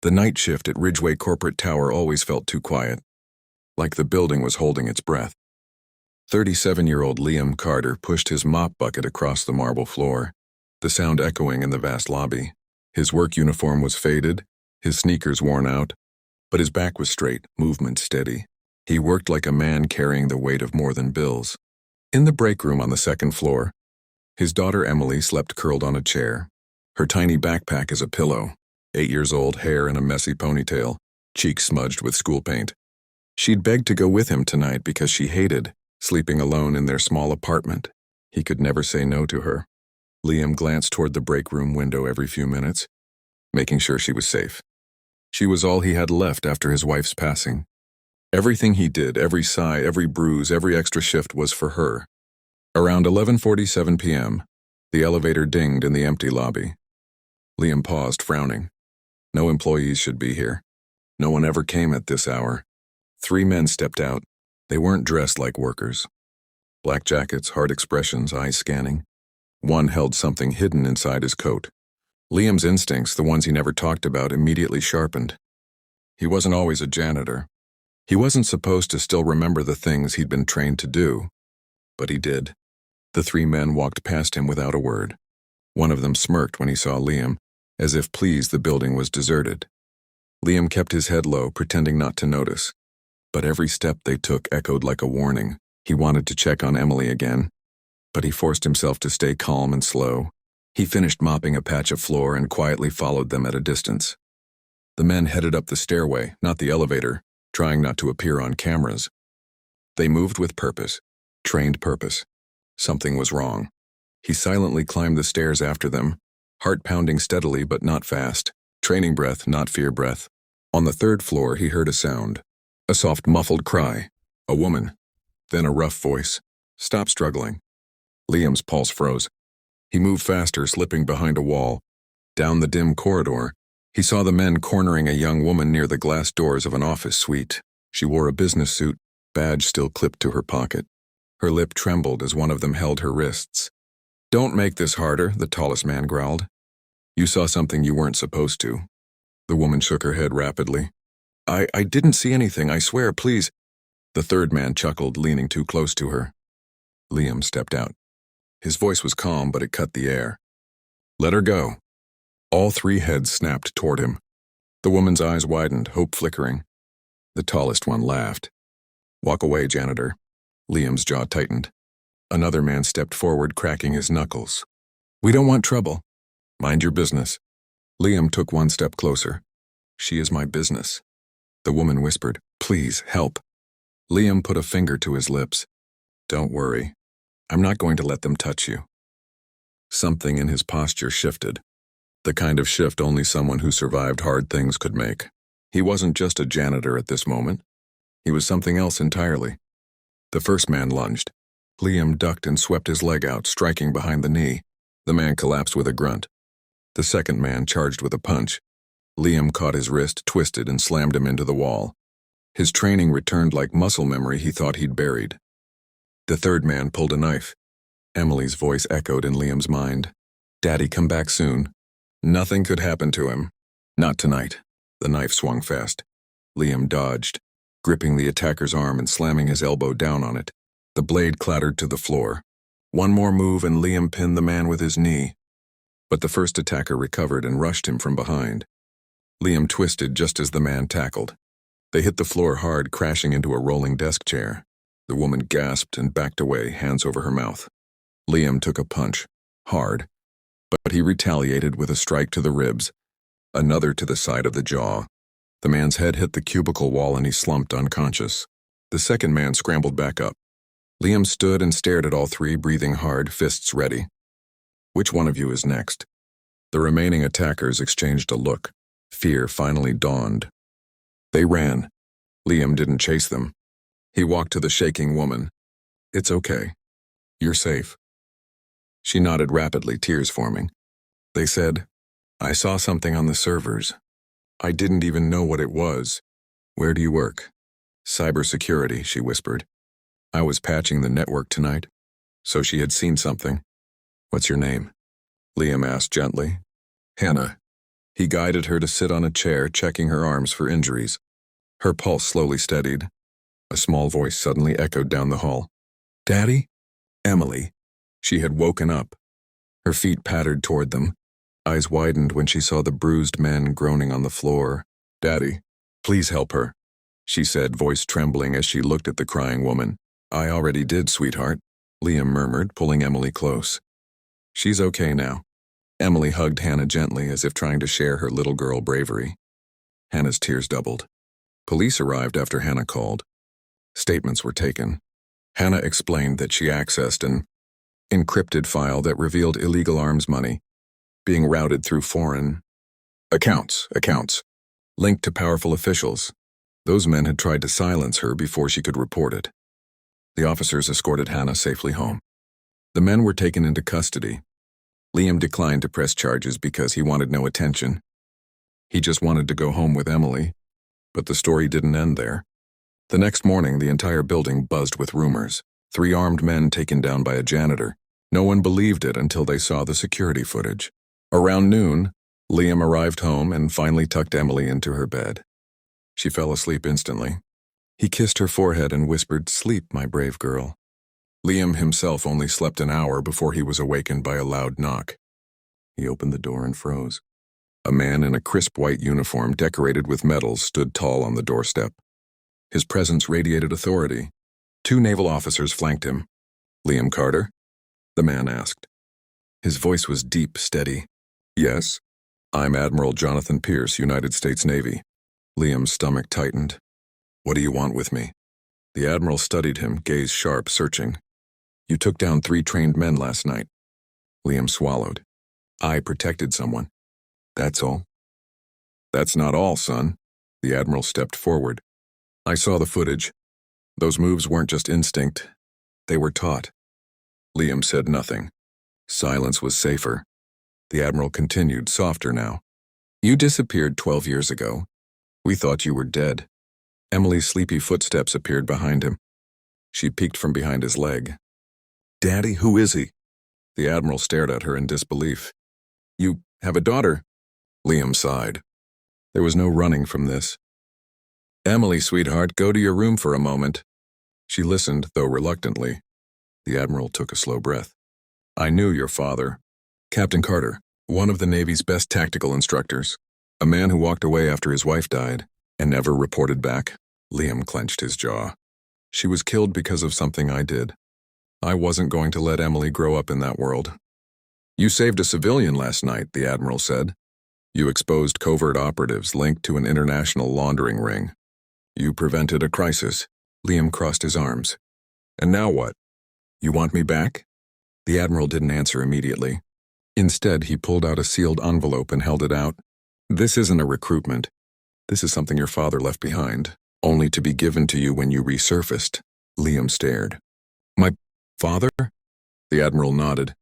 The night shift at Ridgeway Corporate Tower always felt too quiet, like the building was holding its breath. 37-year-old Liam Carter pushed his mop bucket across the marble floor, the sound echoing in the vast lobby. His work uniform was faded, his sneakers worn out, but his back was straight, movement steady. He worked like a man carrying the weight of more than bills. In the break room on the second floor, his daughter Emily slept curled on a chair, her tiny backpack as a pillow, 8 years old, hair in a messy ponytail, cheeks smudged with school paint. She'd begged to go with him tonight because she hated sleeping alone in their small apartment. He could never say no to her. Liam glanced toward the break room window every few minutes, making sure she was safe. She was all he had left after his wife's passing. Everything he did, every sigh, every bruise, every extra shift was for her. Around 11:47 p.m., the elevator dinged in the empty lobby. Liam paused, frowning. No employees should be here. No one ever came at this hour. 3 men stepped out. They weren't dressed like workers. Black jackets, hard expressions, eyes scanning. One held something hidden inside his coat. Liam's instincts, the ones he never talked about, immediately sharpened. He wasn't always a janitor. He wasn't supposed to still remember the things he'd been trained to do. But he did. The 3 men walked past him without a word. One of them smirked when he saw Liam, as if pleased the building was deserted. Liam kept his head low, pretending not to notice. But every step they took echoed like a warning. He wanted to check on Emily again, but he forced himself to stay calm and slow. He finished mopping a patch of floor and quietly followed them at a distance. The men headed up the stairway, not the elevator, trying not to appear on cameras. They moved with purpose, trained purpose. Something was wrong. He silently climbed the stairs after them, heart pounding steadily but not fast, training breath, not fear breath. On the 3rd floor, he heard a sound. A soft, muffled cry. A woman. Then a rough voice. "Stop struggling." Liam's pulse froze. He moved faster, slipping behind a wall. Down the dim corridor, he saw the men cornering a young woman near the glass doors of an office suite. She wore a business suit, badge still clipped to her pocket. Her lip trembled as one of them held her wrists. "Don't make this harder," the tallest man growled. "You saw something you weren't supposed to." The woman shook her head rapidly. I didn't see anything, I swear, please." The 3rd man chuckled, leaning too close to her. Liam stepped out. His voice was calm, but it cut the air. "Let her go." All 3 heads snapped toward him. The woman's eyes widened, hope flickering. The tallest one laughed. "Walk away, janitor." Liam's jaw tightened. Another man stepped forward, cracking his knuckles. "We don't want trouble." "Mind your business." Liam took 1 step closer. "She is my business." The woman whispered, "Please, help." Liam put a finger to his lips. "Don't worry. I'm not going to let them touch you." Something in his posture shifted. The kind of shift only someone who survived hard things could make. He wasn't just a janitor at this moment. He was something else entirely. The 1st man lunged. Liam ducked and swept his leg out, striking behind the knee. The man collapsed with a grunt. The 2nd man charged with a punch. Liam caught his wrist, twisted, and slammed him into the wall. His training returned like muscle memory he thought he'd buried. The 3rd man pulled a knife. Emily's voice echoed in Liam's mind. "Daddy, come back soon." Nothing could happen to him. Not tonight. The knife swung fast. Liam dodged, gripping the attacker's arm and slamming his elbow down on it. The blade clattered to the floor. One more move and Liam pinned the man with his knee. But the first attacker recovered and rushed him from behind. Liam twisted just as the man tackled. They hit the floor hard, crashing into a rolling desk chair. The woman gasped and backed away, hands over her mouth. Liam took a punch, hard, but he retaliated with a strike to the ribs, another to the side of the jaw. The man's head hit the cubicle wall and he slumped unconscious. The 2nd man scrambled back up. Liam stood and stared at all 3, breathing hard, fists ready. "Which one of you is next?" The remaining attackers exchanged a look. Fear finally dawned. They ran. Liam didn't chase them. He walked to the shaking woman. "It's okay. You're safe." She nodded rapidly, tears forming. They said, "I saw something on the servers. I didn't even know what it was." "Where do you work?" "Cybersecurity," she whispered. "I was patching the network tonight." So she had seen something. "What's your name?" Liam asked gently. "Hannah." He guided her to sit on a chair, checking her arms for injuries. Her pulse slowly steadied. A small voice suddenly echoed down the hall. "Daddy?" Emily. She had woken up. Her feet pattered toward them. Eyes widened when she saw the bruised men groaning on the floor. "Daddy, please help her," she said, voice trembling as she looked at the crying woman. "I already did, sweetheart," Liam murmured, pulling Emily close. "She's okay now." Emily hugged Hannah gently, as if trying to share her little girl bravery. Hannah's tears doubled. Police arrived after Hannah called. Statements were taken. Hannah explained that she accessed an encrypted file that revealed illegal arms money being routed through foreign accounts, linked to powerful officials. Those men had tried to silence her before she could report it. The officers escorted Hannah safely home. The men were taken into custody. Liam declined to press charges because he wanted no attention. He just wanted to go home with Emily. But the story didn't end there. The next morning, the entire building buzzed with rumors. 3 armed men taken down by a janitor. No one believed it until they saw the security footage. Around noon, Liam arrived home and finally tucked Emily into her bed. She fell asleep instantly. He kissed her forehead and whispered, "Sleep, my brave girl." Liam himself only slept an hour before he was awakened by a loud knock. He opened the door and froze. A man in a crisp white uniform decorated with medals stood tall on the doorstep. His presence radiated authority. 2 naval officers flanked him. "Liam Carter?" the man asked. His voice was deep, steady. "Yes, I'm Admiral Jonathan Pierce, United States Navy." Liam's stomach tightened. "What do you want with me?" The Admiral studied him, gaze sharp, searching. "You took down 3 trained men last night." Liam swallowed. "I protected someone. That's all." "That's not all, son." The Admiral stepped forward. "I saw the footage. Those moves weren't just instinct. They were taught." Liam said nothing. Silence was safer. The Admiral continued, softer now. "You disappeared 12 years ago. We thought you were dead." Emily's sleepy footsteps appeared behind him. She peeked from behind his leg. "Daddy, who is he?" The Admiral stared at her in disbelief. "You have a daughter." Liam sighed. There was no running from this. "Emily, sweetheart, go to your room for a moment." She listened, though reluctantly. The Admiral took a slow breath. "I knew your father. Captain Carter, one of the Navy's best tactical instructors. A man who walked away after his wife died and never reported back." Liam clenched his jaw. "She was killed because of something I did. I wasn't going to let Emily grow up in that world." "You saved a civilian last night," the Admiral said. "You exposed covert operatives linked to an international laundering ring. You prevented a crisis." Liam crossed his arms. "And now what? You want me back?" The Admiral didn't answer immediately. Instead, he pulled out a sealed envelope and held it out. "This isn't a recruitment. This is something your father left behind, only to be given to you when you resurfaced." Liam stared. "My father?" The Admiral nodded.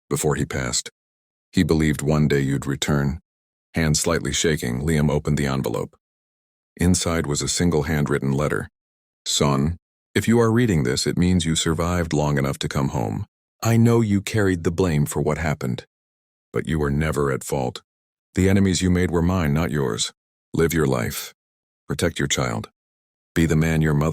"Before he passed. He believed one day you'd return." Hand slightly shaking, Liam opened the envelope. Inside was a single handwritten letter. "Son, if you are reading this, it means you survived long enough to come home. I know you carried the blame for what happened, but you were never at fault. The enemies you made were mine, not yours. Live your life. Protect your child. Be the man your mother